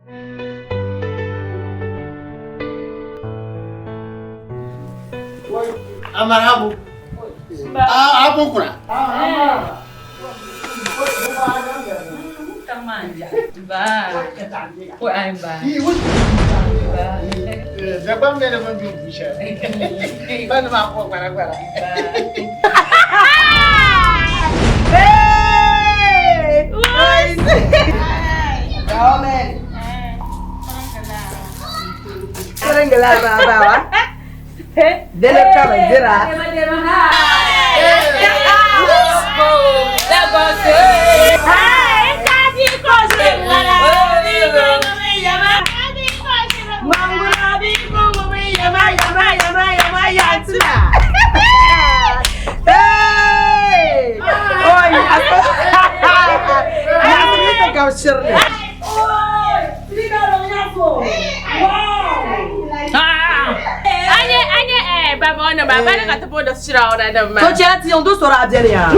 Amarabu. Apa kuna? Zabang dia dapat bisa. Mana mampu para. Hey! Komen. Orang gelar apa? Dele kama jira. Baba ka tapo da sira ona da ma. So chat yon do sora adenia.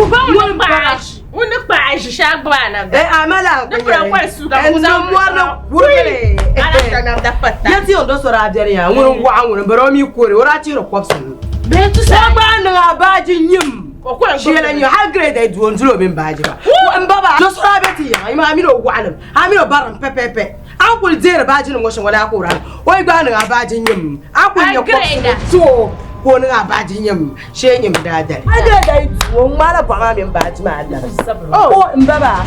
Wona page sha bana. Amala. Da pra kwasu da muza mwana burgele. Ala kana da patta. Yati yon do sora adenia. Wona wa wona baro mi kore ora ti ro kwapsu. Be tu sa bana abaji nyim. Shela nyo ha grade ai duon zulo min baji ba. Mbaba do sora beti ya. Ima mi ro wanam. Ha mi ro baram pepepe. Akul zere baji no ngosho wala ko ran. Oi gba na abaji nyim. Akul nyo kwapsu. So ko na abaji nyam she nyam dadari aga dai wo mala ba ma baji ma da oh mbaba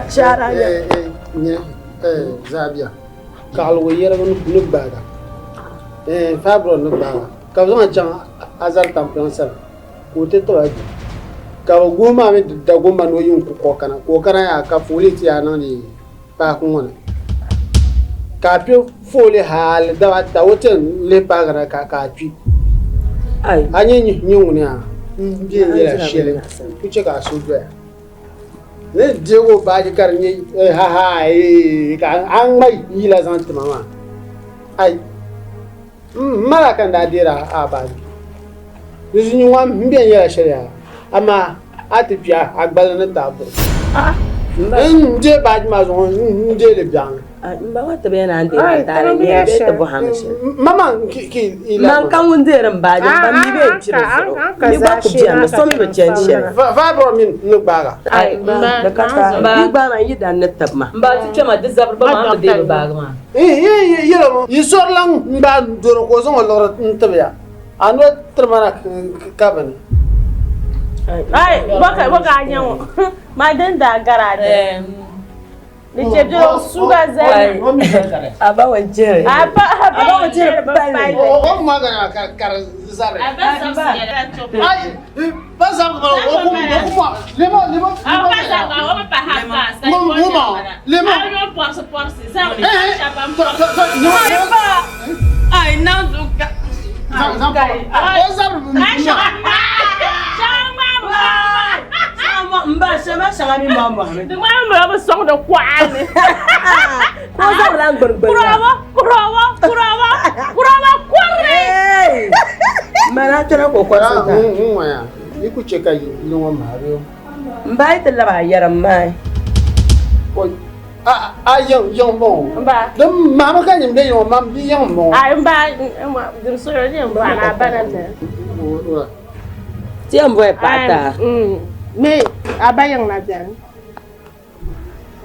shara ya nya zabia kalwo yera no baga fabro no baga ka zo chan azal tampion ko te to aji ka goma me da goma no yun ko kana ya ka foliti ya no ni pa ko ka pe foli hal da ta woten le paga ka pi ai anyi nyunguni a bien yela shele kuche ka sudwa ne jego baji karni ha ka an mai yila zant mama ai mala kan da dira a baji yuzu wam bien yela shele ama atipia agbala na tabo nje baji ma zo nje le biang mbawa tabe na ande ta ne be to bo hamshi mama ki ila man kan wunde ran baje ban mi be chiro ni ba ku biya so mi be chenche va bro min no baga ai da kata ba ba na yi dan na tabma ba ti chama de zabr ba ma de baga ma yelo yi sorlang mba doro ko zo loro ntabya ando trmana kaban ai waka nyawo ma den da garade ni jebjo suga zai aba wajere bai o magana kar zabe ai pasa ko lemo ai não duka mba sama mi mama de mama ba song de kwani ko za la ngurbe kurawa kwari mana tara ko ko sa ya ni ku cheka yi no mario mba ita la ba yaram mai ko yang bon mba de mama kan ni de yo mam bi yang bon mba de so yo ni mba na banante ti ambo e pata me abayang na diyan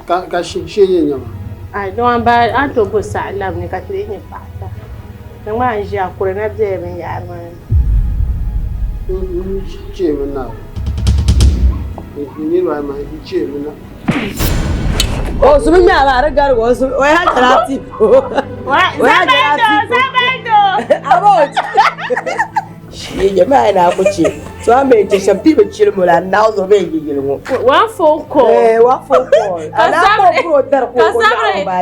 ka shiye nyama ai don ba ato bo sa lam ni ka tri ni pata nang ma ja kure na de ben ya ma che men na ni wa ma che men na oh so me ala gar go so o ha tarati o ha sabando abo shi jama'a na kuce so me je shampi be chilmo la na zo be gigilmo wa foko ana ko pro dar ko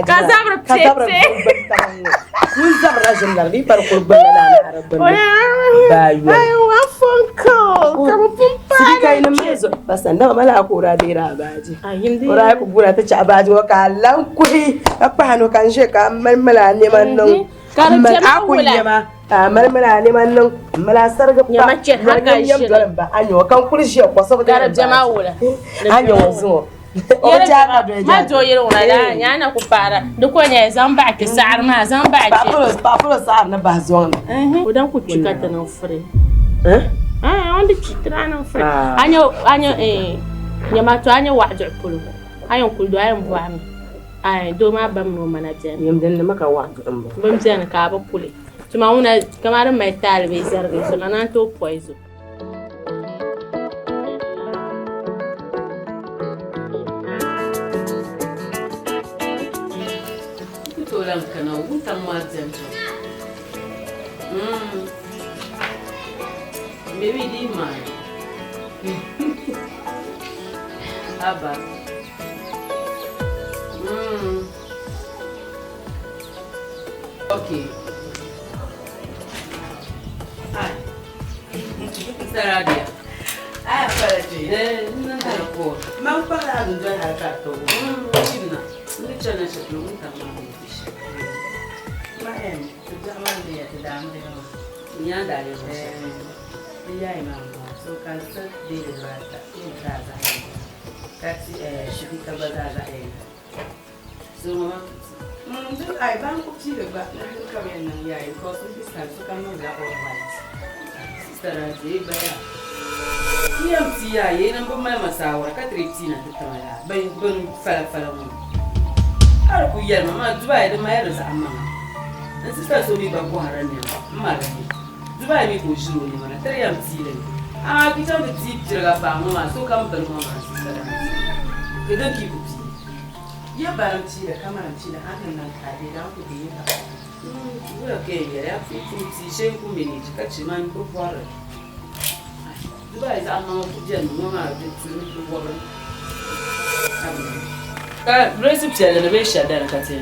ka zabra pete mun zabra jumla li par ko balla na arabban bayu ay wa foko kama pumpa sika ina mezo bas anda mala ko ra dira baji ora ko bura ta ci abaji wa kallan kuhi apa hano kan she ka malmala ne man non man akunya ma malmala ne man non mala sarga ya mace haka shi ba anyo kan kurshi ko saboda garab jama'a wala anyo wazo Ma do yiri wala nyana ku para do ko nya zamba ke sar ma zamba ke papulo sar na bazon udan ku chikata no fre on de chitra no fre anyo nyama to anyo wajo pulu ayon kuldo ayon buami ay do ma bam no manager yam den maka wajo bam zen ka ba puli tuma una kamara mai talbe zarbe so nan to poison kana wutan marjan to maybe di man aba okay Saradia para ti não dá cor mas para do harakato china não chana chaklu tamam Maem, tujuan dia tidak ambil. Nya dari dia imam. So kanser di luar tak ada. Kasi syukur kepada saya. So mama, tu ay bang kecil lebat. Nanti kami yang ya, kau tu bisa so kami dah orang. Sekarang je bayar. Tiap sia, ye nampak mana masalah. Katripsi nak tertawar. Bang fala. Aku ya mama, Dubai ada mayar sama. Sister so mi ba ko haranya mara ni Dubai mi ko jiro ni mana tare yam tile kita mi tip jira ba mama so kam bar mama sister idan ki ku ti ya ba ti da kamar ti da hakan nan ka da ku bi ba wala ke ya ku ti shen ku mi ni ka ci man ko fara Dubai za ma ku jan mama da ti ku wala ka recipe ya da be sha da ka ti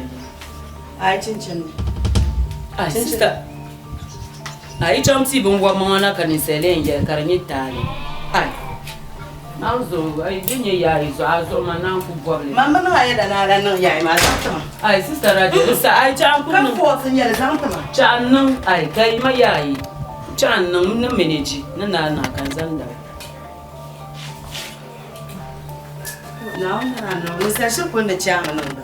ai cin sister ai chamsi bungwa mwana kanisele nje karanye tani ai manzo ai dinye yayi so azo manan ku goble mama no aye da na nan yayi ma zantama ai sister radio sa ai chan ku kan ko sun yale zantama chan nan ai kai ma yayi chan nan na meneji na kan zanda no sai shi kun da chan nan da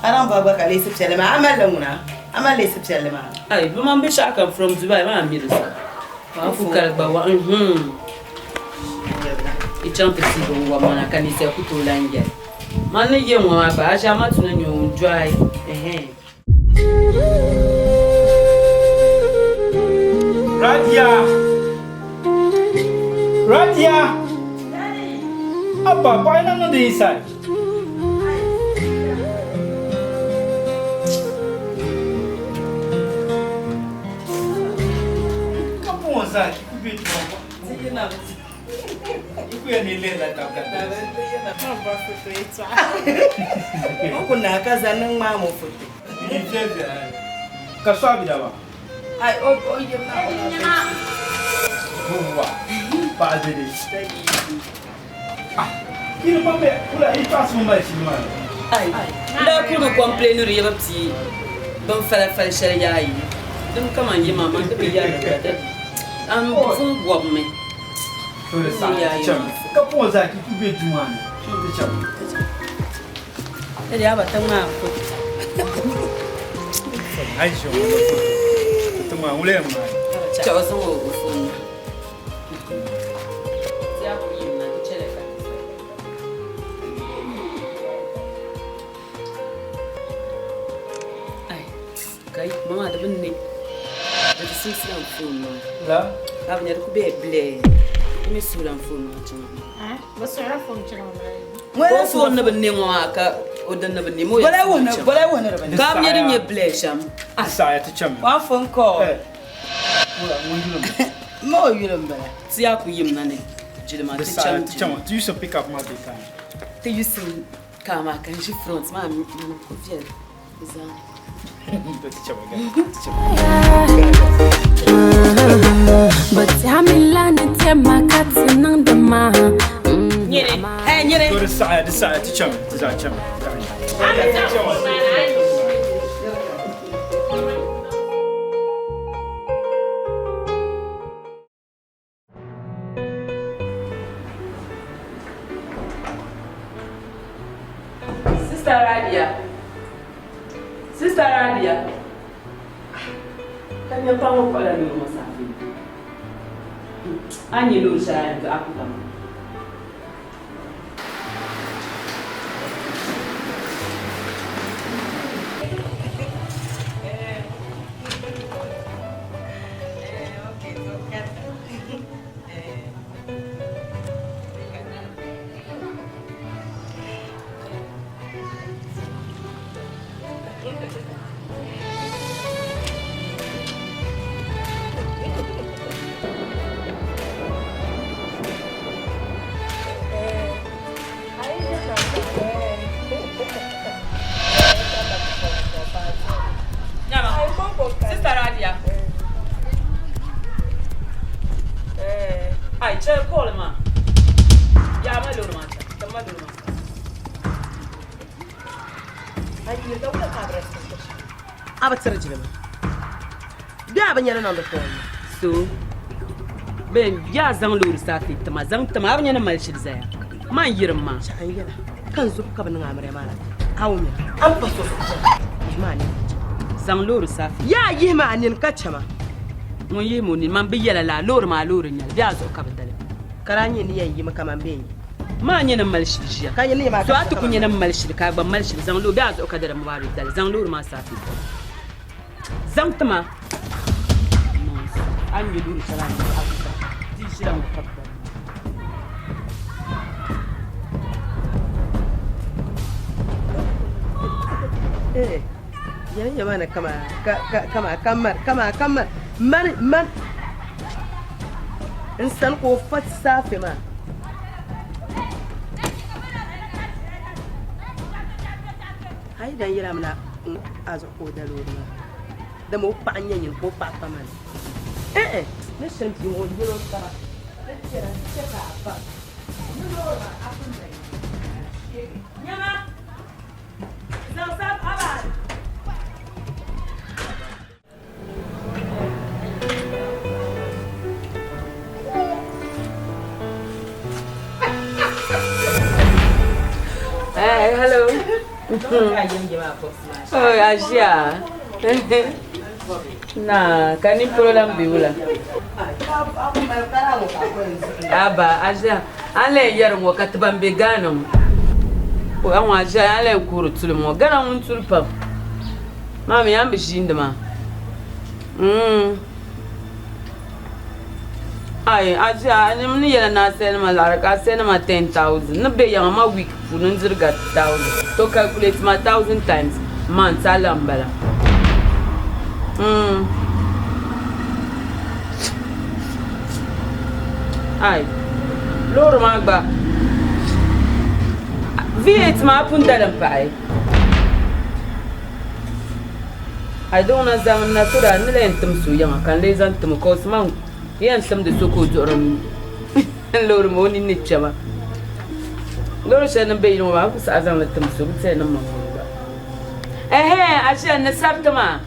aran baba kale su cele ma amalan muna amale se pselle ma ay bu man be shaka from Dubai ma mi sa ma fu kala ba wa i champ ti bo wa mana kanisa ku to lanje man ne ye wa ba sha ma tuna nyu dry Radia apa pa ina no de inside Zaki kubiti mama. Sijina. Ikuya nilela takata. mamba foto etwa Kuna kaza nang mama foto. Ijebe ai. Kaswabi dawa. Ai o yemna wala. Boa. Pa dele. Kilo pambe kula itas mama simana. Ai. Da ku no complainer yebapti. Ban fala sharia yi. Dum kama ngi mama da biya da. Fun woman. So the chum. Kapo Zaki kubiti mwana. The chum. Ele aba tama ko. Aisho. Tama ule ma. Chawa so wo fun. Ya ko yimna chele ka. Ai. Kai mama da binne. Da sisi am fun. La. Avanya ku be ble. Mi sula fun ma chama. ba sura fon chira Wala so na binne ngwa ka odan na binne mo. Wala wona rabani. Kam yedi nye ble sham. Asa ya ticham. Wa fon ko. Wala wonjulo. Mo yulam bala. Tiya ku yim na ne. Jilma ticham. Tu used to pick up my time. Te used to kama kan shi front ma mi ko fiel. Iza. But Hamila Netema Katinang the Ma. Nyere. Go to side to chum. Sister Radia. Kan you come up with me, Mosafi? And you know, Sharon, to Africa. Sister Radia. Ai, c'è call ma. Ya ma loro ma. Tamma loro ma. Ai, io da una cabra sto. Aba tsarjile ma. Biya ban yana nan da phone. So, ben ya zang lori safi tama zang tama abin yana malshir zaya. Man yirin ma. Sha'an yana. Kan zu ka ban amare mala. Hawo mi. An faso su. Ma ne. Zang lori safi. Ya yi ma nin kacce ma. Mun yi mun man bi yala la lori ma lori nyal. Biya zo ka badale. Karanye ni yayi maka man be. Ma nyana malshir jiya. Kan yi ma. So atu kun yana malshir ka ban malshir zang lori biya zo ka da mabari dal. Zang lori ma safi. Zang tama. An yi lori sala ni Afrika. Ji shiran mu kabba. Yana yamana kama man insan ko fat safi ma hay dan yira mana azo ko da lori da mo pa nyanyin ko pa pa man ne san ti mo dilo sara ne tira cheka pa no lora apun dai nyama no sab abad. Hello. Oh, Asia. Nah, kan ni problem biula. Aba, Asia. Ale yar mo katban be ganon. O an Asia ale kuru tulmo. Ganan un tulpam. Mami am bishindma. Ai, Asia, ni mni yala na senma laraka senma 10,000. No be yang ma week fu nun zirga 1,000. To calculate ma 1,000 times month alambala. Ai. Loro magba. V8 ma punta dan pai. I don't know zaman na tura ni len tum su yang kan le zan tum ko smang. Yan sam de soko joram. Loro mo ni ni chama. Loro shan be no ba ku sa zan na tum su sai nan mun ba. Ashe na sabtama.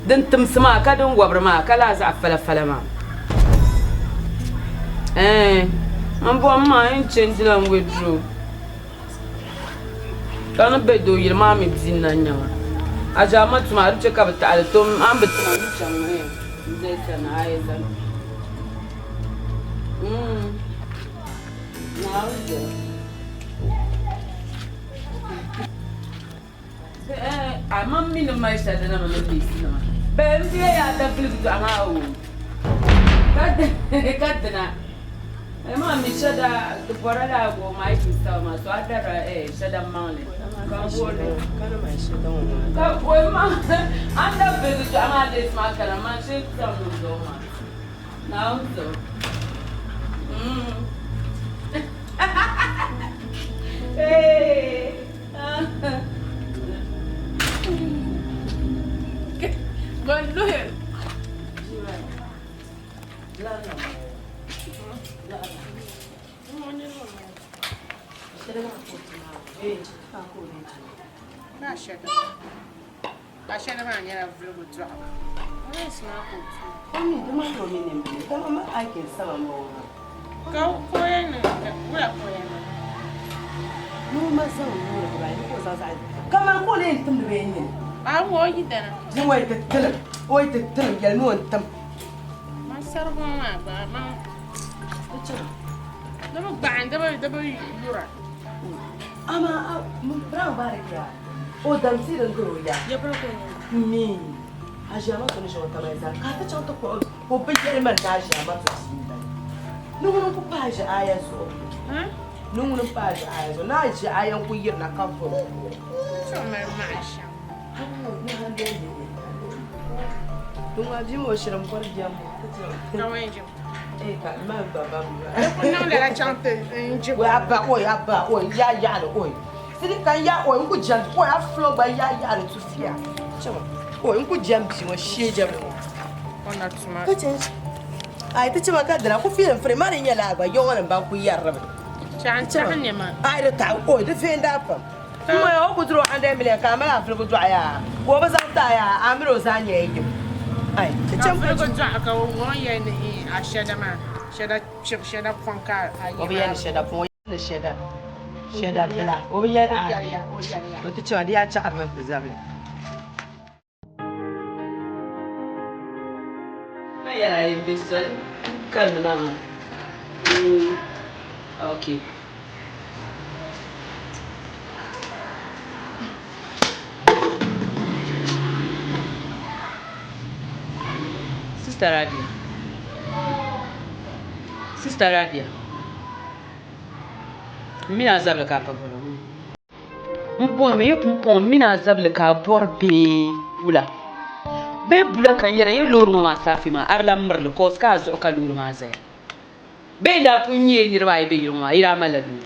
Dan tum sama ka don gwabra ma kala za fala fala ma. I'm born mine change language. Kana be do yir ma mi tin na nya. Aja ma tuma ru check up ta to am bet na ni cham ne. Zai sana ai zan. Now I'm a minimum shut and I'm a little. Ben, I don't feel to allow. Cut the Mamma mi shada the porala go my sister ma so adara shada male kan mai shada won ka boy ma anda bezu jama des ma kana man she tam no do ma now so Bon no Go for it. No masa no ba ni ko sa sa. Kama ko le tum de ben ni. Ah wo yi dana. Ni wai te tele. Oi te tele ya no tam. Ma sar ma ba ma. Da ba ban da ba yura. Ama mun bravo barika. O dam si dan go ya. Ya bro ko. Ni. Ajama ko ni jo ta mai za. Ka ta chon to ko be yere man ka ajama to si. No no ko pa ja aya so. Nungu mpaje ayo na je ayan ku yirna kafo so mai masha dunga jimo shiram kwar jam kawai jam ka ma baba mu ko nan da la chante nje wa aba o ya o sidi kan ya o nku jam o ya flow ba ya to sia chama o nku jam bi mo shie jam mo ona tuma ko chen ai ta chama ka dara ku filan fre mari nya la ba yo wan ba ku yarra chan ne ma ai da ta o da fe nda fa kuma yo ku dro 100 million ka mala afle ku dro ya ko ba sa ta ya amiro sa nya yi ai ta chan ko dro ka wo ye ni a sheda ma sheda fonka ayi o bi ya sheda fon ya sheda bla o bi ya o ta chwa dia cha arma zabe ma ya ai bisal kan na okay. Sister Radia. Mina zabla ka pa bolo. Mbo me yep mina zabla ka bor be bula. Be bula kan yere ye lor ma safi ma arla mrle ko ska zo ka lor ma zay. Be da punye ni rwa be yuma ira maladu.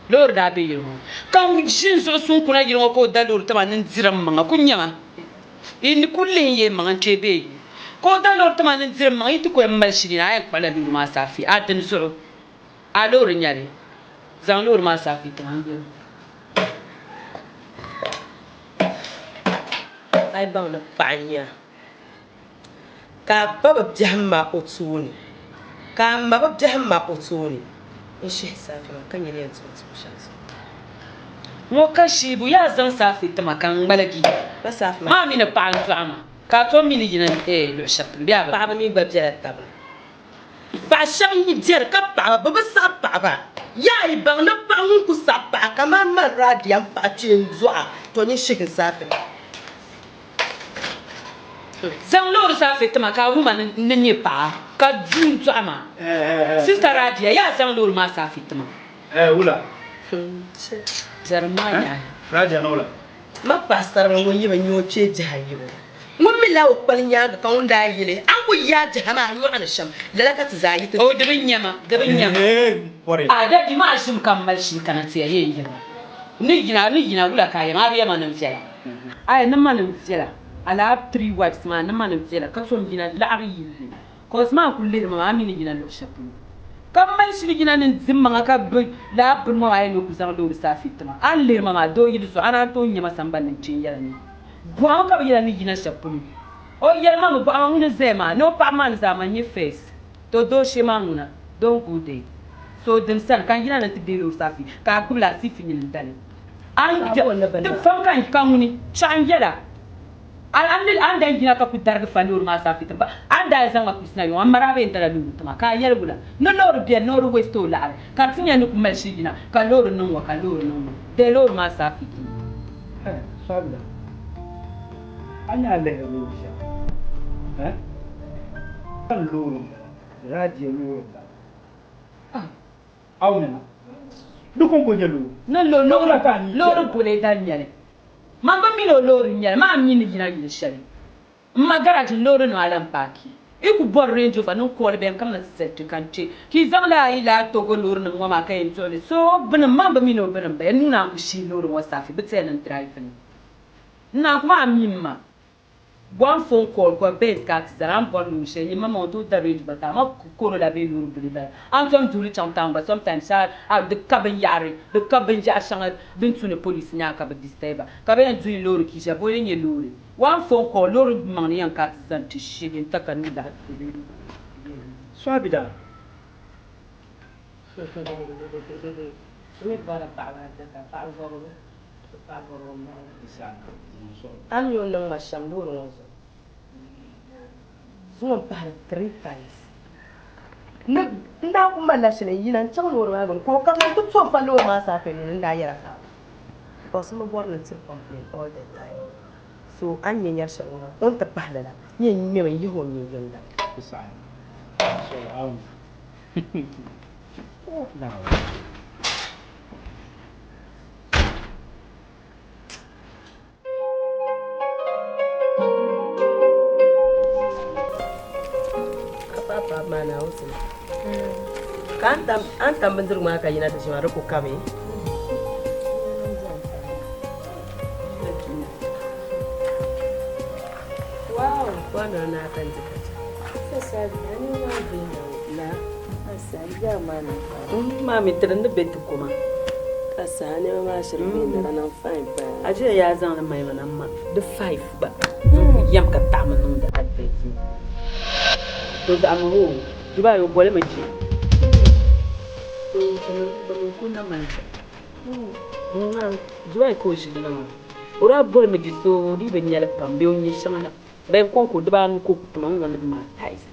Lor da be yuma. Kan jin so sun kuna yiro ko da lor tama nin diram manga kunyama. In kullin ye manga chebe. Ko da lor tama nin diram manga itu ko mal shirina ay kala lor ma safi atin so. A lor nyari. Zan lor ma safi tama. Ay bang na panya. Ka baba jahma otuni. Ka baba jahma otuni. Ishi safi ma kan yele yanzu shansu. Mo kashibu ya zan safi tama kan balagi. Ba safi ma mi na pan fama. Ka to mi ni jina lo shap biya ba. Ba mi ba biya tab. Ba shan yi jer ka ba ba sa ba. Ya yi bang na bang ku sa ba ka man radian pa chin zwa to ni shikin safi. Zan lor safi tama ka wu man ni pa ka dun zwa ma. Sister Radia ya zan lor ma safi tama. Ula. Jeremiah. Radia no la. Ma pastor mo yiba nyo che jahibo. Mo mi la o kwanya ga kan da yile. An ku ya jahama yo an sham. La ka tzayi to. O de nyama. Pore. A da di ma shim kamal shi kana tsiya ye. Ni gina ula kaya ma biya manan fiya. Ai nan manan fiya. Ala 3 wives ma nan manan fiya. Ka so gina la'ari yile. Ko ma kullu ma amini gina lo shapu. Kamal shi gina nin zimma ka bi la bin ma ayi no kusan do safi tama an le mama do yi so ana to nyama samban nin cin yara ni gwa ka bi yara ni gina shapun o yara ma ba an ni zema no pa man zama ni face to do she manuna don gude so dim san kan gina nan ti do safi ka kula sifi ni dale an to fam kan ni chan yara an dan gina ka ku darga fanur ma safi tamba an da zan ma kusna yo amara be ndara lu tama ka yar bula no lor bien no westo la ka tinya ni ku mel shigina ka lor no wa ka lor no de lor ma safi Sabla. Anya le lu sha. Kan lor. Radia lor. Awna. Dukon ko nyelu. No la kan lor ko le dan nyane Mamba mi lor nyane ma mi ni gina gina shari magara ti lor no alam paki iku bor range fa no ko le bem kam na set kan che ki zang la ila to go lor no ma ka en tole so bana mamba mi no bana be nu na ku shi lor wa safi be tsen drive ni na kuma mi ma one phone call ko be ka zaram bor lu she ni mama to da range ba ta ma ko la be lor bi ba am som duri chantam ba sometimes de kabin yari de kabin ja shanga bin tune police nya ka ba disturb ka be duri lor ki ja boye ni lor one phone call lor man yan ka zan ti shi ta kan da Swabida. We bought a power that I found over. I'm your number, Shambo. So bad 3 times. No, now, my national, you know, some more wagon, cook up to some follow myself in Diana. Possible warrants to complain all the time. So I'm in your show, on the parlor. You know, you won't use that. Besides, so now. Papa, man, house. Can't bentuk maka ina tu semua rukuk kami. Wow, mana nak tanjik? Saya ni orang bina, lah. Saya mana? Mami terenda betul kuma. Kasane mama shirbina anan fine pa. Aje ya zan mai mana ma. The 5 ba. Yam ka tamanung da adveti. To da amuru. Duba yo bole maji. Kuna mancha. Duba ko shi na. Ora bole maji so di ben yala pambe onye shana. Ben ko ko duba an ko tunan ngam ma. Ice.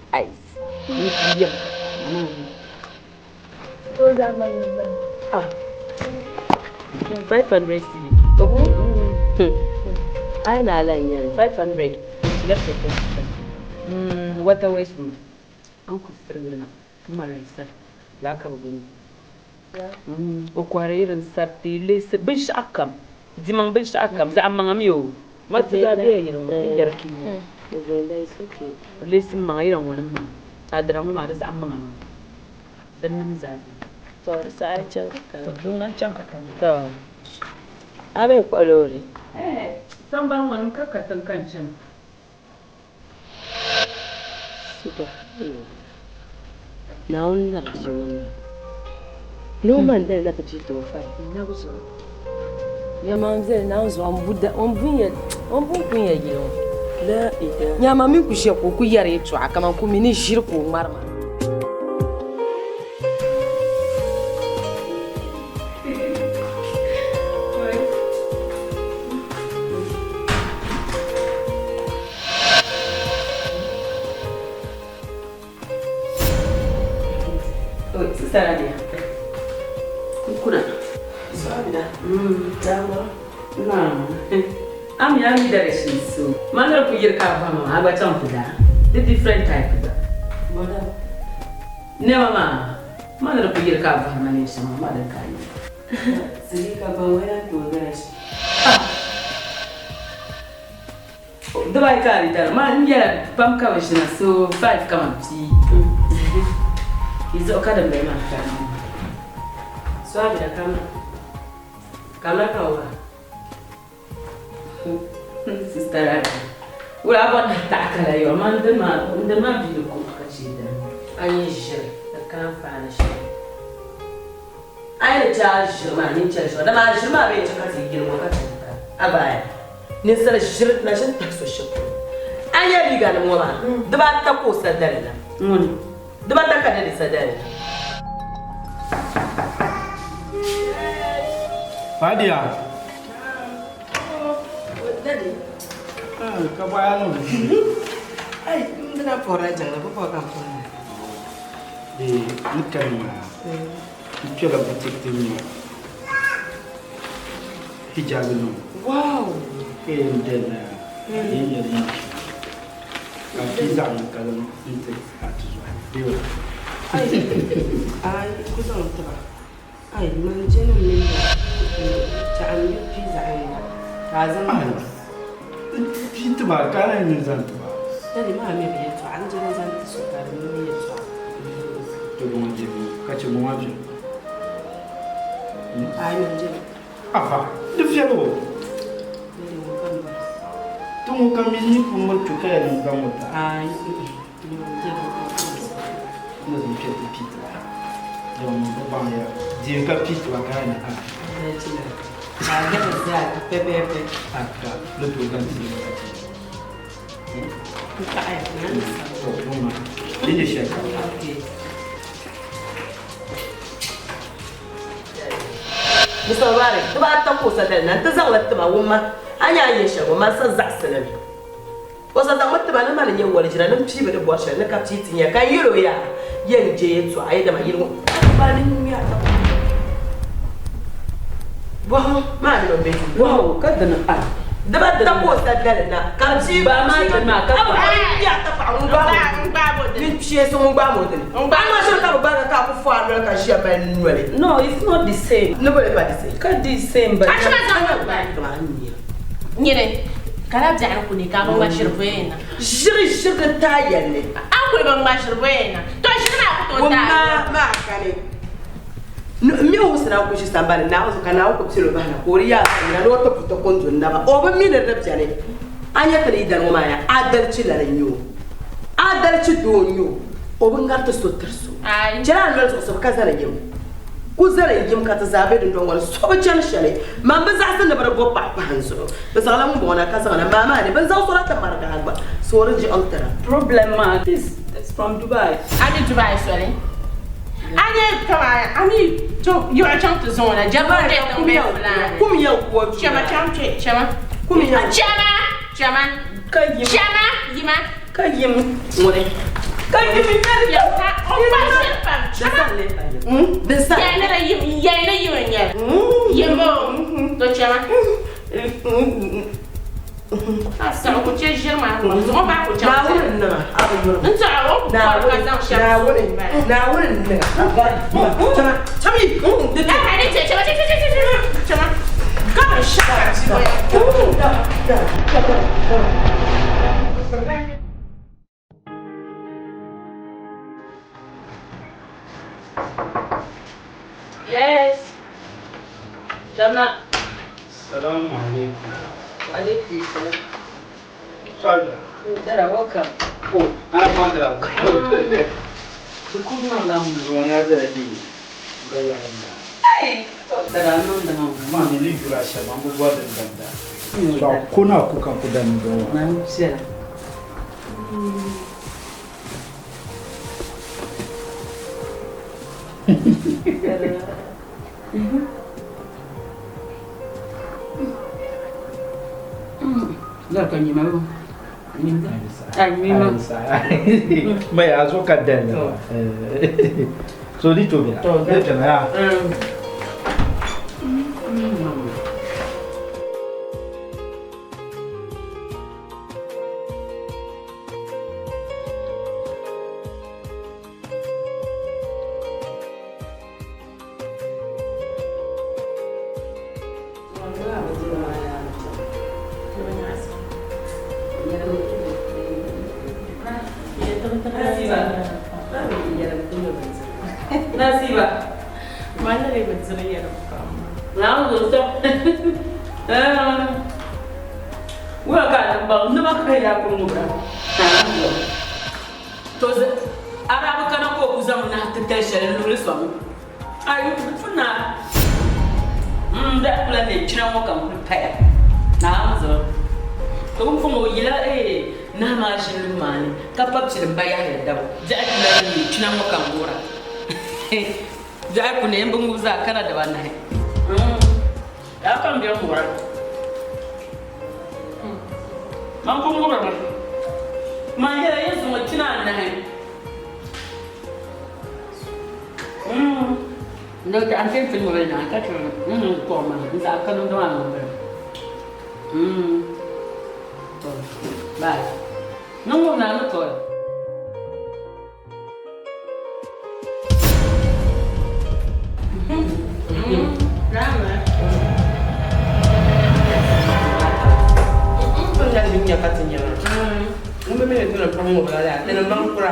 Ni yam. To da man. 500 cedi. Ay na lang yan. 500. Left it. What a waste. Uncle Ferdinand. Marisa. Laka bugin. O kwaririn sarti lis bish akam. Dimang bish akam. Za amang amiyo. Matiga de yiro. Yarki. Okay. Lis mga yiro wana ma. Adrang ma ris amang. Dan namzadi. So saya cakap. Dungan cangkat. So, abe kolori. Sambang man kakatan kanchan. Sudah. Naon na rasyong. No man dahil nakachito fa. Nagusto. Yamanze naon zo ambuda ombunya gino. La ida. Nyama mi kushe ko ku yare twa kama ku mini jir ko marma. Sarania. Kuna. Sabida. Dawa. Nah. Am yang direction so. Mana puyir ka ba ma aba champuda. The different type da. Moda. Ne mama. Mana puyir ka ba ma ne sama ma da kai. Sigi ka ba waya to direction. Dubai kari da ma ngira pam ka wishina so 5 kama ti. Izo kada mbele maka. Swabi da kama kawa. Sister, ula abon takala yo man dema bidu ko kachida. Anyi jir da kan fana shi. Ai da jir ma ni jir so da ma jir ma be ta kasi girmo ka ta. Abaya. Ni sar jir na shin takso shi. Anya riga na mo ba. Da ba ta ko sadare na. Duma ta kada di sadare. Fadia. Daddy. Ka baya no. Ai, ndina fora janga ko ka ko. Nukani. Nchela boutique ni. Hijab no. Wow. Ndena. Ni yari. Ka pizza ni kala inte atuzwa. Dio. Ai, kusa mtaba. Ai, manjeno mlinda. Ta amyu pizza ai. Ta zama. Pintu ba kana ni zantu ba. Daddy ma me biye to an jira zan ta so ka mu biye to. To mo jibi. Ka ce mo waje. Ai manjeno. Afa, de fiero. Daddy mo kan ba. Tumu kamini kuma tuka ya nda mota. Ai, manjeno. Na zan ce pizza. Don mo ba ya. Je ka pizza ba kana ha. Ada kerja, PPP. Aka, lu tuh kan sih. Buka air, kan? So, rumah. Ini siapa? Oke. Misawari, to ba ta ko sa da nan ta zan latta ma wumma anya yin shago ma san zaksalan wasa da mutta ba na ma ne wala jira nan fi ba da bwasha na ka titin ya kan yiro ya yin je to ai da ma yiro ba ni mi ya ta wow ma ni be wow kada na a da ba ta ko sa da na ka ci ba ma da ma ka ya ta fa un ba mo ni fi so un ba mo de ba ma so ka ba ka ku fo ara ka shi ba ni wale no it's not the same no ba the same ka the same but ba Nyere, kara jara ku ne ka ban bashir bayana. Shiri ta yalle. An ku ban bashir bayana. To shi kana ku to ta. Ma kare. Mi o sina ku shi sambale na o kana ku tsilo bana ko riya na do to puto konjo ndaba. O ba mi ne rabja ne. Anya kare idan ma ya adalci la renyo. Adalci do nyo. O ban garta so tarso. Ai. Jara na so ka zara yau. Ku zara yim ka ta zabe din don wani so ba can shale. Man ba za san da bar go pa hanzo. Ba sa lamun bona ka sa na mama ne ban za so rata marga hagba. So rin ji altara. problem ma this from Dubai. Ani Dubai sorry. Ani kama ani to you are chant to zone. Jaba de no be fulani. Kum yau ko Chama chamche, chama. Kum yau. Chama. Ka yim. Chama, yima. Ka yim. Ngore. Ka yim ne Ya ka o ba se pam. Chama. Ben sa. Ya na yim, ya na yim ya. Yimo. To chama. Asa ko che jirma ko zo ba ko chama. Na wurin na abu yoro. Nta o Na ko ka zan sha. na wurin na. Chama. Chami. Da ha ne ce chama. Chama. Ka sha ci ba. Yes. Chama. Salam alaikum. Alaikum salam. Sorry. Dara welcome. Oh, ana kwanta. Ku kuma na mu. Zuwa ya da di. Ga ya na. Dara non da mu. Ma ni libra sha mambo bwa da ganda. So kuna kuka kudan do. Na mu sera. Zaka nyima bo. Nyima. Nyima. Mai azo ka den. So di to bia. To da na ya. Nasiba. Mana le bezriya rabka. Now dosto. Wa ka ba ndaba kai ya ko mubra. To arabu kana ko kuzamu na tatta shari lulu so. Ayu funa. Da kula ne kira mo kan paya. Na zo. To kun mo yila na ma shin mani. Ka papcin baya ya dawo. Ja kula ne kira mo kan gora. Ja ku ne mbungu za kana da wannan. Ya kan biyan gora. Man kun gora ba. Man yara yin su mutuna na hai. Ndo ta an tin film na ka tun. Ko ma za ka non da wannan ba. Bye. Não na no to. Drama. Panga linya katanya. Ngombe mele tuna promo bala. Tena bangkura.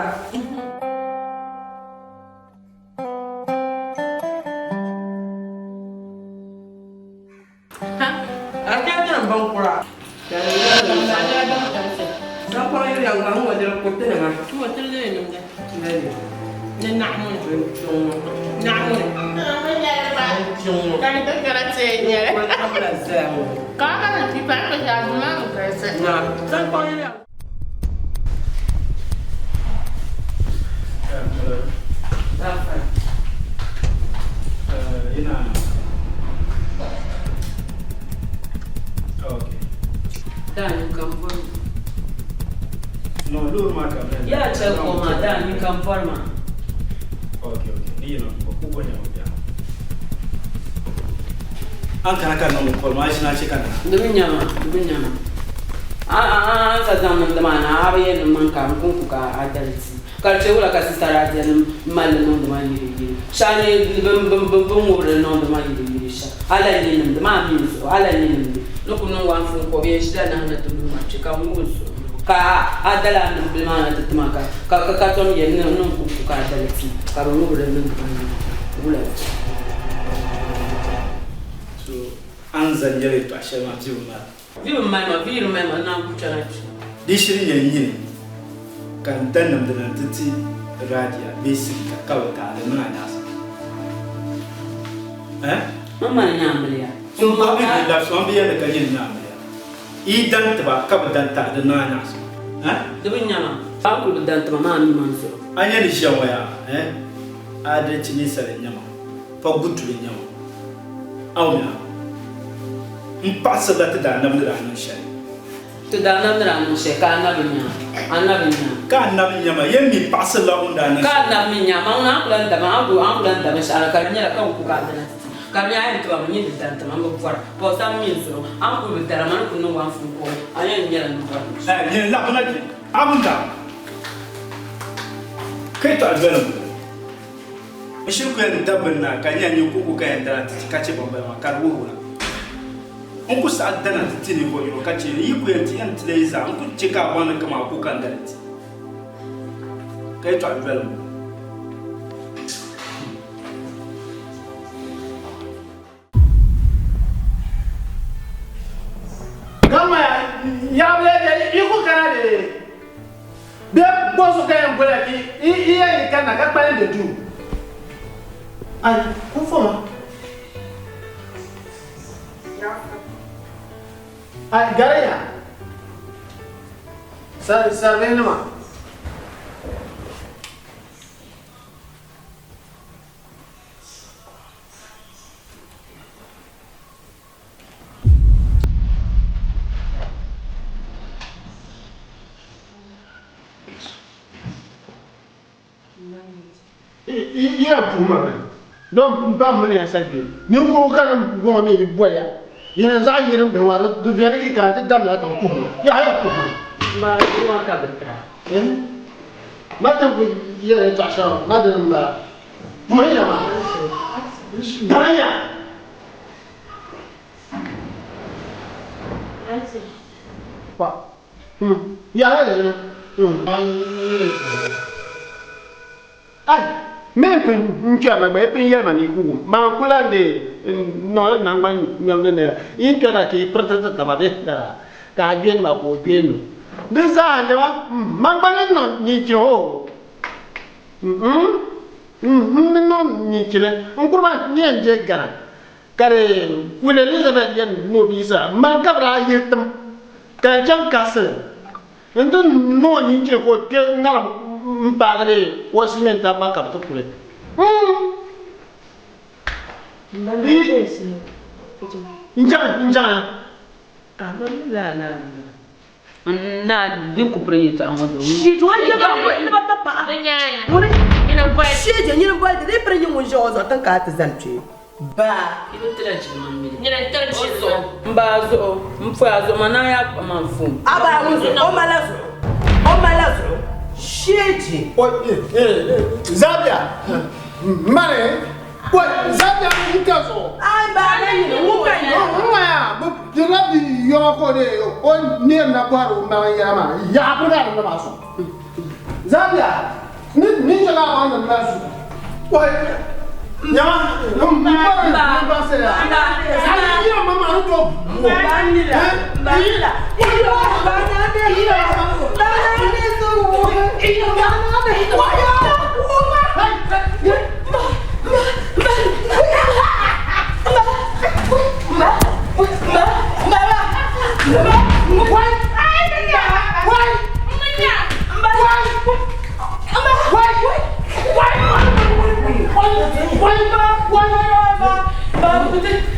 Artinya bangkura. Siapa yang mau ada kote nama? Cuma terlalu ni. Nani? Nanamun. Cuma. Namun. Cuma. Kan itu karatnya. Mana belajar? Kalau kan di mana belajar mana belajar. Nah, siapa yang? Ina Dan, you can borrow. No, don't matter. Yeah, tell Koma, Dan, you can borrow. Okay. You know, who going to be? I can't call my chicken. The Minyama. Sadam the man, I have a man come Kunkuka, identity. Culture sister and man on the money. Shiny boom on the money. I like him, the man is, I like him. Look, no one from Korea, and to do much. Ka Adela and Bimana at the Maka, Kakaton, no Kuka, Karu, and So, answer Jerry to Ashema Juma. You remember now, church. This year, can tell them the entity Radia, basic Kawata, the Manas. Eh? Mamma Nambia. So, that's one be a Canadian Nambia. He done about Kabadanta, the Nanas. Eh? The Vinyama, how could that Mamma Manso? I nearly show where, eh? I did Chinese and Yama. For good to Yama. Oh, no. Impossible to the number of share. To the number of share, Cannabinia. Can't have Yama, Yemi pass along than Cannabinia, Mount Upland, the Mount the Messiah, Carnia, Concuca. Carnia to a minute that for some means, Uncle with the Raman no one from home. I am yelling. And not like it. I'm down. Kate available. I should go and double now. Can you cook and catch up on my carwola? Uncle sat down at the tin for you, catching you and today's uncle check out one and come out cook under it. Kate available. You could carry the boss of Kayan Bulaki. He can not find the two. I who for? I got it. Sarvenema. Yeah, Puma. Don't bumble me, I said. You can't go on me, boy. You know, I hear him the very guy that done that on Puma. Yeah, I have but you want to Madam, we hear it, Madam. Daya. What? Yeah, I men njama ba pen yema ni ku ma kula de no na ma nyam ne yin kana ki protesta ta ba de ka bien ma ko bien de za ne wa ma ba no ni jo no ni chile ngurma ni anje gara kare kule Elizabeth yan no bisa ma ka bra yetam ka jam kase ndo no ni je ko ke ngala Bagre was meant to back up to play. Nah, you could pray it on the She's one year about the park. You know, why she and you know, they bring you yours or think at the century. Bah, you tell you, Bazo, Mfazo, Manaya, Manfum. Oh, my love. Shit, what? Zabia, money. What? Zabia, you go. I'm bad. But you love the Yoko on near Naparo, Mayama, Yapura, the Maso. Zabia, Ninja on the Maso. What?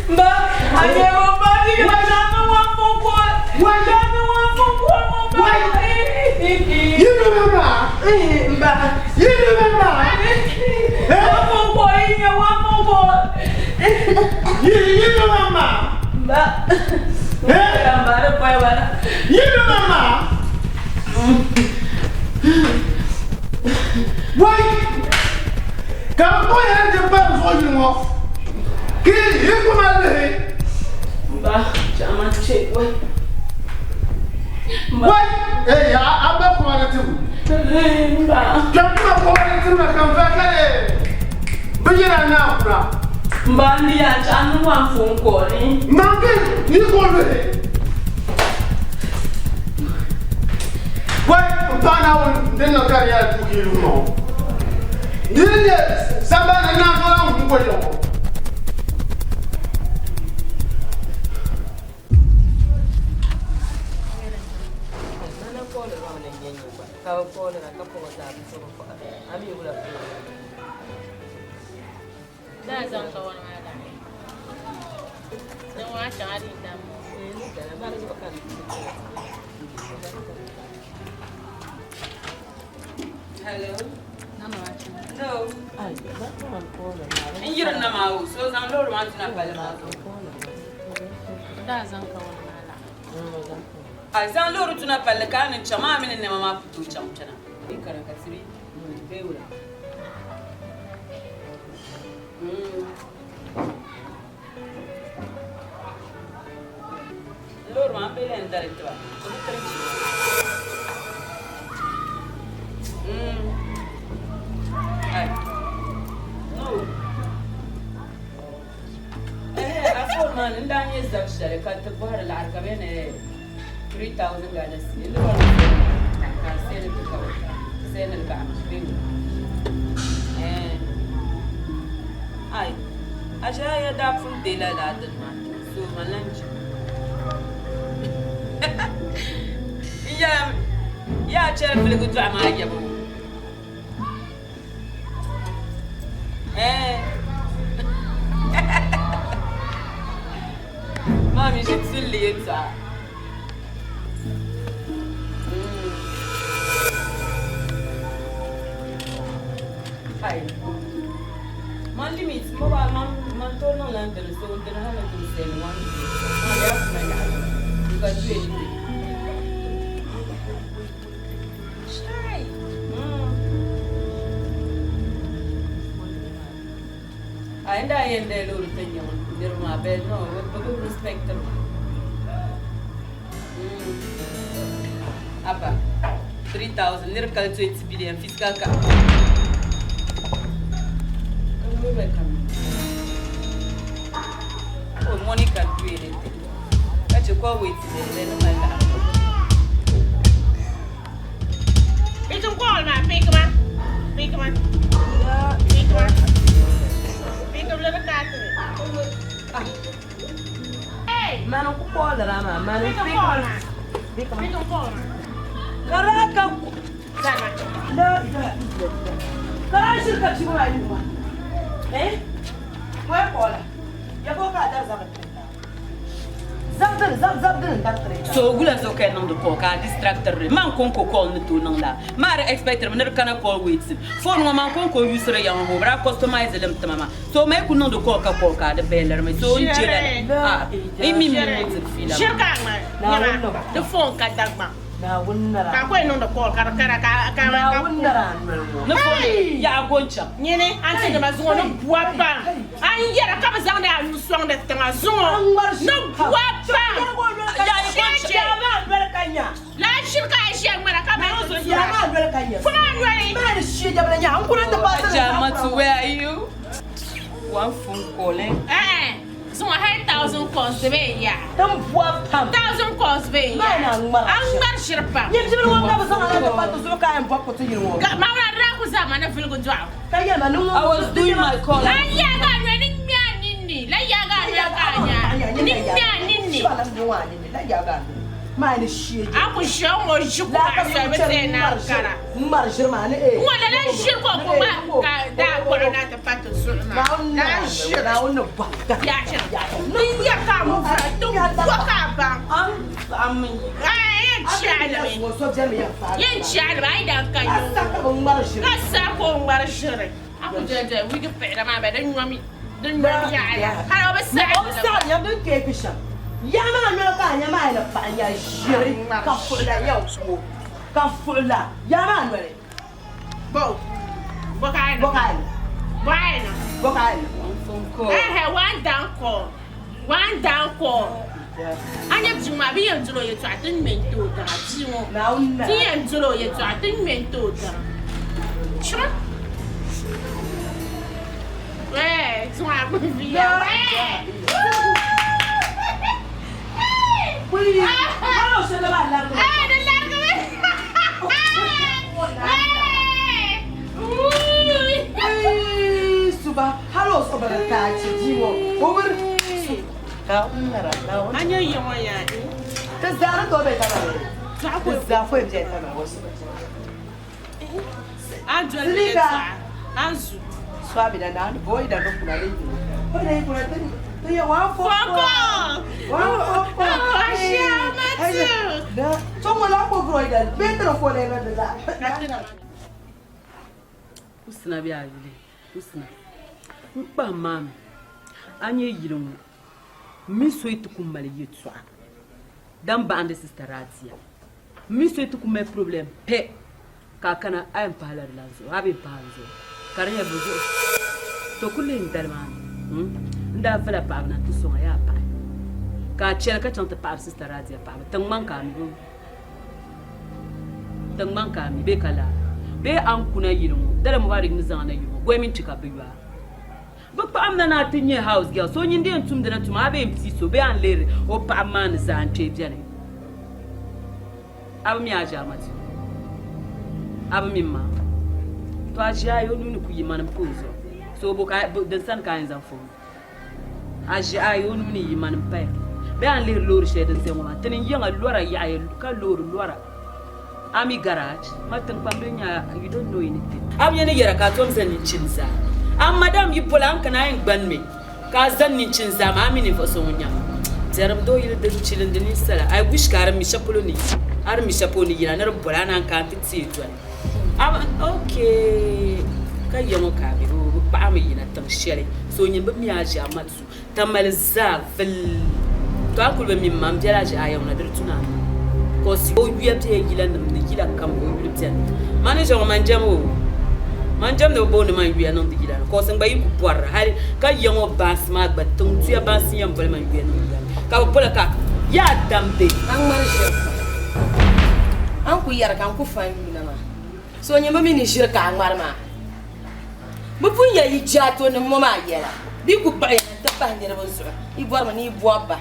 Mbak, hanya mau bagi, jangan mau pokok, jangan mau Mba. You remember? One boy, You remember? Mba. Mba, boy, wala. You remember? Why? Come on, and the bells for you off. Kill you, come on, Mba, chama check, boy. What? Hey, I'm not going to do. Mba. Jump up on it to come back. But you're not now, bro. Mba, ndiya chanu one phone call, Mountain, you go with it. What? Find out then no carry out to you know. Yes, somebody not around for you. That's on the one. No, I can't eat them. Hello? No. And you're not my house, so I'm not wanting to buy them out. That's on the one. I sound low to not buy the car and Chama and Mamma to Chamchana. You can see me. Lord, my bill and director. No. I thought man, and then yes, that's the cut the bar like a 3,000 guys. You know what I can sell it to cover. Sell it back. I shall hear that from daylight at the man. So my lunch. Yeah, chair for the good drama. Mommy, she's still late. Hi. Man limits, man told no land, so we don't have to say one. You can do anything. Shy. I end the little thing, you're my bed, no, but respect them. Apa, 3,000, little calculated billion fiscal cap. Oh, money can do anything. That's your call waiting, then my lap. Pick him, call man. Pick him, man. Pick him, man. Pick him, man. Pick him, little cat. Hey! Man, I'm calling her, man. Pick him, call man. Pick him, call man. Caraca! No. Caraca, você tá tirando aí, mano? Eh? Where Paula? You go cut that So gula so kay nang do ko ka distractor man kon ko call ni to nang la mara expecter man kana call wait phone man kon ko use re yang ho bra customize dem tamama so may ku nang do ko ka de beller me so njela ah e mi fila Shirka man. The phone ka dagba. Na wunnara. Ka ko nang do call ka na wunnara. no phone ya goncha nyene anti de mazungo no buapa an yera ka bazang da alu swang da tanga zungo no buapa Ya Kanya. la shirka shi mara ka ba so Ya Kanya. kuma nwale Man shi da banya an kuna da ba Jama to where are you one phone calling zungo 1,000 cost be ya dan buapa 1,000 cost be ya an mar shirpa yin jibin wanga ba san ala da ba to so kayan buapa to yin wo ga ma wa ra ku za mana filgo jwa kaya na nun I was doing my call an ya ga ni nya ninni la ya ga ya ka nya ninni ba nan duwa ni la ya ga man shi aku shongo juku ka se na kara mar shirma ne wala la shirko ko ba ka da ko na ta fatu sunna la shirko na wannan ba ya shirko ni ya ka mu fa tun ko ka ba am chialame. Wo so jami ya fa. Yen chialame ai dan kan yo. Saka bo ngbar shiri. Ka sa ko ngbar shiri. Aku jeje wi ke pe da ma be dan nwami. Dan nwami ya. Ha ba sa. O sa ya dun ke kisha. Ya ma no ka nya ma ila pa ya shiri. Ka fula ya ko. Ka fula. Ya ma no le. Bo. Bokai. Bokai. Bokai. Bokai. One down call. Anya juma bi yan julo yetu atin mento da jiwo. Na unna. Ti yan julo yetu atin mento da. Sure. Zwa bu via. Wait. Hello, se la la. De largo me. Suba, hello, soba da tachi jiwo. Over. Anya yawa ya. Ka zara to be tana. Za ku za fo je tana wasu. Anjo leta. Anzu. Swabi da nan boy da kuna le. Ko dai kuna tani. To ya wa fo. Wa fo. Ashia matu. Da, so mo la ko groida. Better fo le na da. Usna bi ayile. Usna. Mpa mam. Anye yilum. Mi so itu kumale yetswa. Dan ba ande sister Ratia. Mi so itu kume problem. Pe. Ka kana ayam pahalar lanzo. Abi pahanzo. Karanya buzo. To kulle ndalman. Nda fala pa na tu so ya pa. Ka chela ka chanta pa sister Ratia pa. Tang man ka mi. Tang man ka mi be kala. Be an kuna yilum. Dala mo bari ngizana yugo. Gwe min tika be yuwa. But I'm not in your house, girl. So you didn't tum the to my baby, so be and lady or pa man is and tape Jenny. I'm me, Ajamat. I'm me, ma. To Aja, you know, you man and puzo. So book the sun kinds of phone. Aja, you know, you man and pay. Be and little Lord shed and say, woman, telling young a Laura, ya look a Lord Laura. I'm a garage, Martin Pamina, you don't know anything. I'm your nigger, cartons and chinsa. Madam, you pull out can I ban me? Kazan Nichin Zam, I'm in for so young. Zeram do you the children in Sella. I wish Karam Mishapoloni. Aram Mishaponi, and Aram Polana can't see it. I'm okay. Kayamo Kabi, who Pami in a tongue shelly. So you put me as Yamatsu. Tamaliza fell. Talk with me, Mam Jeraja, I am another tonight. Cause you have to Gilan and the Gila come with them. Manager Manjamo. Manjam no bone man we are not the gilan. Causing by you poor, Harry, can young bass mark, but don't see a bass young Polman. Kapolaka, ya damn thing. Uncle Yarkan could find me, Nama. So your mammy is your car, Marma. But when you chat on the Mama Yella, be good by the Pandera, sir. If one need Wabba.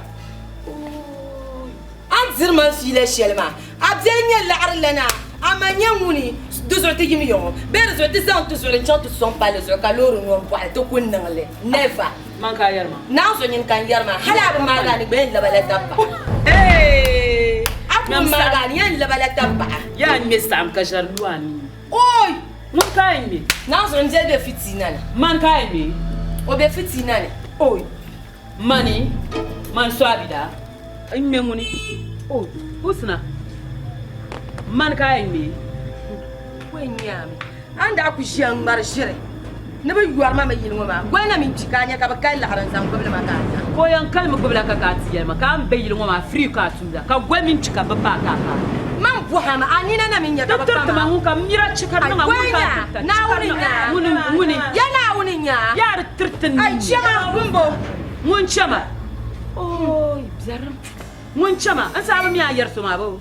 I'm Zirman Sile Shelma. I'm Daniel Larlena. I'm a young money. Deux heures de millions. Ben, je te sens tous sur les gens qui sont pas les heures. Calor, on voit tout qu'on n'a never. Manka Yarma. Now, so you can Yarma. Halab Magani, Ben, la baletta. Hey! Aku Magani, la baletta. Yan, Miss Sam Kajar Luan. Oi! Manka me. Now, so you be fitinan. Manka me. Obe fitinan. Oi. Money. Man swabida. Imemuni. Oh, Usna. Manka me. And I was young Marshall. Never you are mamma, you know, when I'm in Chicania, Cabacala, and some problem. Boy, and Calmacati, Macam, Bayloma, free cartoons, come women Chicabapa. Mam Puham, I need an Aminia, who come near Chicana, now winning, Yana winning, Yard 13, I chama, Wumbo, Munchama. Oh, Munchama, and Salamia Yersumabo.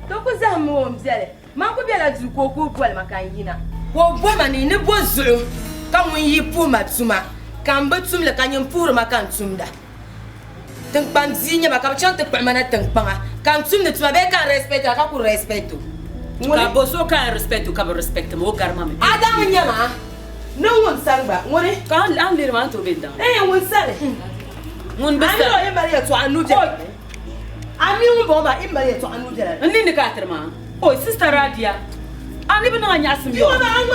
Don't go some home, Zelle. Mamma Bella to Coco Macayina. Well, woman in the bosom. Come when ye poor Matsuma. Come but some like I poor Macansumda. Think Panzina Macachan the permanent Tankpanga. Come soon to my back and respect a couple respect to. Boso can respect to cover respect to Mokarma. Adam Yama. No one sang back. What it can't land the man to be down. Eh, one sell it. One best to a new joy. I'm you bomber in Maria to a new joy. And then the Caterman. Oh, Sister Radia. I'm even on Yasim. You are not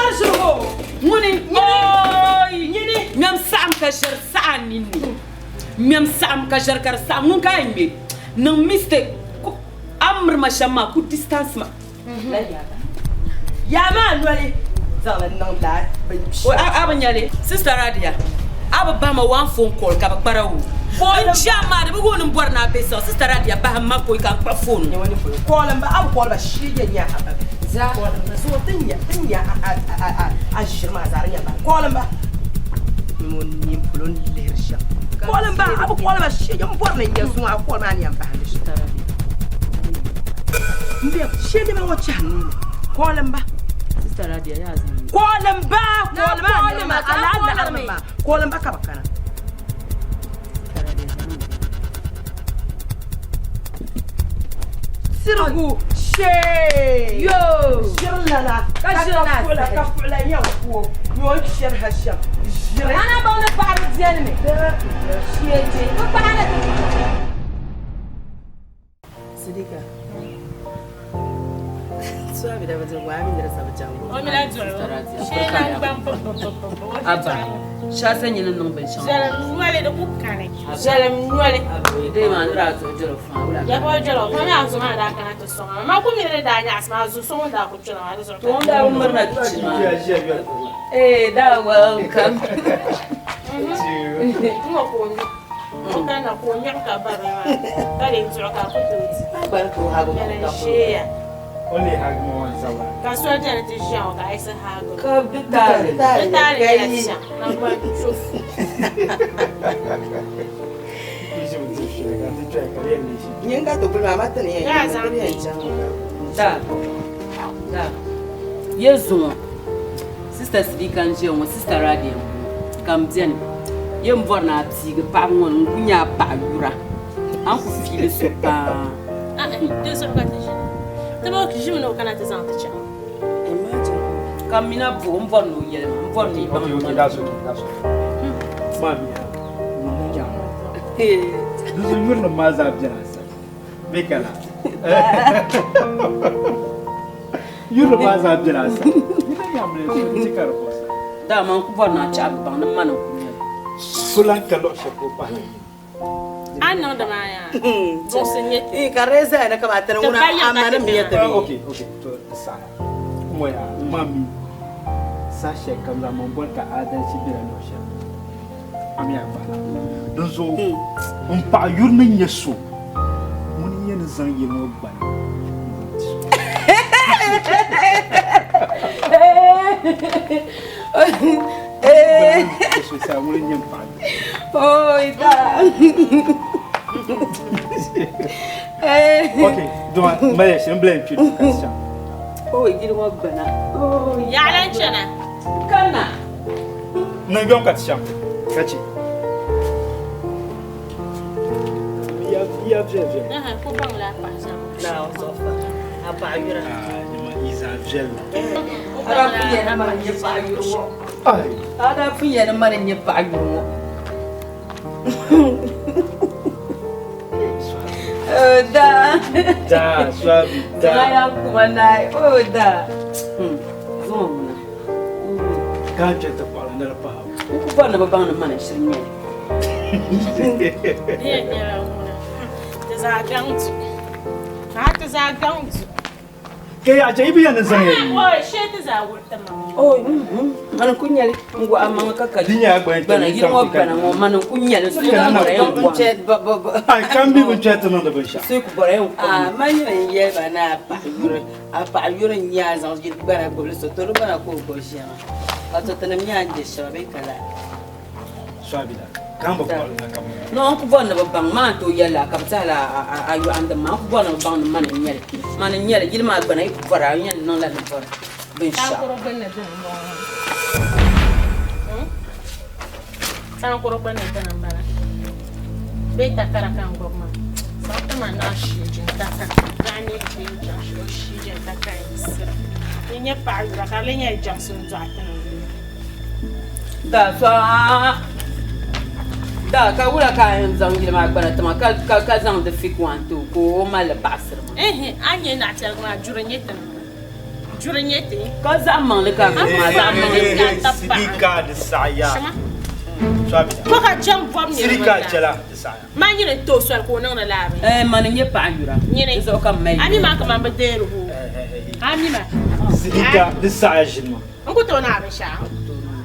Money. Oh, Yam Sam Kasher San in me. Miam Sam Kasher Karsamunka in me. No mistake. amr ma shama ku distance ma la ya ma nwale zala nang la o abanyale sister Radia aba ba ma one phone call ka ba para wo on jama de bugo nim borna be so sister Radia ba ma ko ka pa phone ne woni call ba ab call ba shige nya haba za call ba so tinya a shirma zarinya ba call ba mon ni pulon lersha call ba ab call ba shige mo borna nya so a call ma ni am ba sister Radia mbe shige ma wacha ni call ba sister Radia ya zan call ba ala call ba ka bakana Sirgu she yo shirlala ka fula ya ko yo shir hasham ana ba na faru zalme sheje ko ba na sidika sabi da bazin wa min da sabu jango o mi la joro she na bam aba sha sanya nan ban shan salam wale da kukkane salam wale dai ma ndra to joro fa wala ya ba joro ko na azuma da kana to so ma ku mi da nya asma zu so da ku joro ma da so to da umar na ci ma da welcome mo ko ni kana ko nya ka ba ba kale joro ka ku to ba ko ha go ta she ya only hag mo once a while. Ka so jana ti sha ka isa hago. Ka bitare ya sha na ba shuf. Nyinga to bulma mata ne ya zan da yezu sister speaker nje mo sister Radia kam dian yem borna ti ga pa ngon kunya pa yura an ku fili so pa de so ka ti Tamo que je não canal des antes já. Imagine. Camina bom no yele, bom ni. Okay, that's okay. Mami. Dos yur no mais abjasa. Bekala. Yur no mais abjasa. Ina yamle tikar posa. Da man ku borna cha ba na man ku ne. Fulan kalo shako pa. Não da maya. Você e careza na kamata una amana miyata. Okay, to sa. Moya, mami. Sa sheka la mon ka adan ci bira no sha. Ami abala. Don zo on pa yurna nyeso. Mun yen zan yi mo ban. Eso sa mun yen pa. Oi, da. Okay, don't my she blame you question. Oh, gidi mo bana. Oh, ya lan chana. Kana. Na bion kat sham. Kachi. Ya vje. Ko bang la pa sa. Na sofa. Apa yura. Ni ma isa vje. Ada punya nama nye pa yura. Ai. Ada punya nama nye pa yura. Da. Da, suave. Da. Saya kumanai. Oh, da. Zona. Kan jeta pala na pa. Ku borna ba bang na man shirin ne. Ya una. Desaganto. Ka desaganto. Ke ya jaibi yana zan yi. Oh, she desagurta mama. Oh, man kunyali ngo amanga kaka. Dinya agba Bana gidi mo bana mo man kunyali so na mo re ngo. Ai kan bi mun jeta nan da ban sha. So ku bore ngo. Manyo ye bana pa yura. Apa yura nya zan gidi bara go so to bana ko go shi ma. Wato tanam nya anje shabe kala. Suave da. Kan ba pala na kam. No ku borna ba bang man to yalla ka tala ayu anda ma ku borna ba bang man nyele. Man nyele gidi ma bana ku bara yan non la na bora. Ben sha. Sana kuro bana tan bana. Beta karakan goma. Sata mana shi jin taka. Gani ke shi jin taka isra. Ninya pa yura ka lenya jasun zata. Da ka wura ka yan zan gidi ma bana tama ka zan da fik wanto ko mala basir ma. Anye na ta ma juranyeta. Juranyete. Ka zaman le ka ma zaman le ka Sidika da saya. ko ka jam bom ni Sirika chela desaya ma nyine to so ko nang na labe man nye pa yura nyine so kam mai ani ma ka ma bedero ho ani ma Sirika desaya jinma ko to na be sha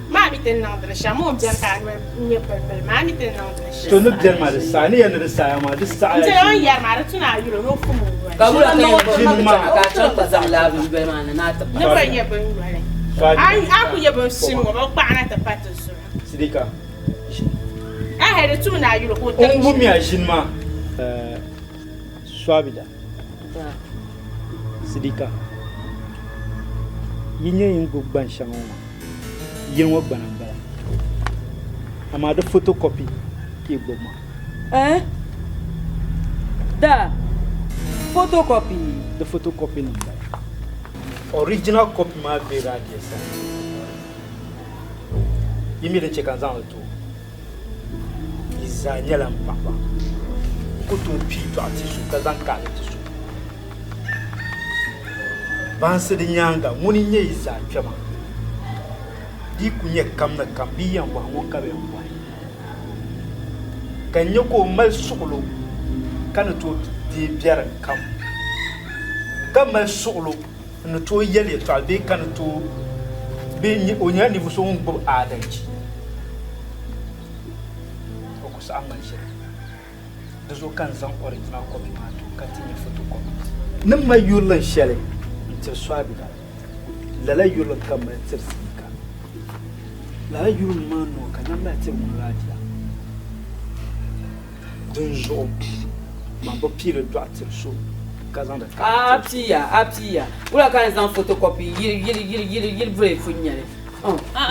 ma mi ten nang de sha mo bien ka nye pel ma mi ten nang de sha to no bien ma desaya ni yana desaya ma desaya je on yar ma tuna yuro no fu mo ka bula ka chan ta zam la bu be ma na ta ne ba ye ben wale ai aku ye ben sim mo ba na ta pato so Sirika a hede tuna yuro ko on bumi a jinma swabida Sirika yinye yingo gban shango yin wa gban ngala ama da photocopy ki gboma da photocopy the photocopy number original copy ma be radio sa yimi de check anzan to izanyela mpapa ko to pi to atisu kazan ka atisu banse de nyanga muni nye iza twema di kunye kamna kambiyan wa wonka be wa kanyo ko mal sukulu kana to di biara kam mal sukulu no to yele to albe kana to be ni onya ni muso ngbo adanci ko sa amal shi da zo kan zan original copy ma to katinye photocopy nan mai yulan shele swabida lala yulan kamar tsirsika lala yulan mano kana ma tir muradiya dun zo ma ba pire do atir so kazan da apia ula kan zan photocopy yiri vrai funyale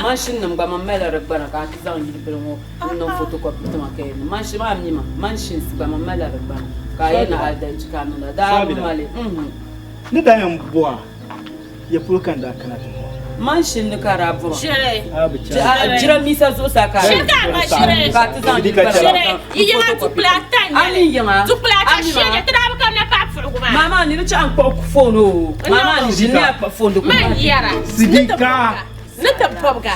machine nam ga mamela ragbana ka zan yiri belo no photocopy to makay machine ma amnima machine ba mamela ragbana ka yana adalci kanuna da male ni da yan buwa ya furkan da kana ta manshin ni kara buwa shere jira misa zo saka sheka ma shere ka ta zan shere yi ma tu platan ani yama tu platan shere ta da ka na pa fu kuma mama ni ci an ko phone mama ni jinni a phone ko man yara Sirika nata pobga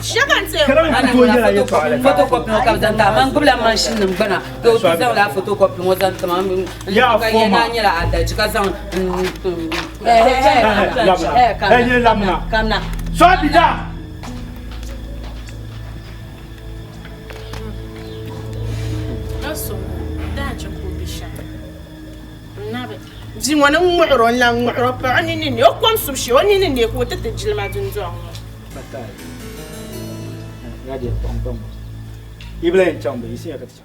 shakan se karan to yara ya fara photocopy ka zan ta man gubla machine nan bana to zan la photocopy mo zan ta man ya yana nyira adalci ka zan lamna kamna swabida aso da cha ko bisha nabe ji wona ngoro la ngoro pa ni ni o kom su shi oni ni ko tata jilma dunzo batai ya je pom pom iblen chambe isi ya katcha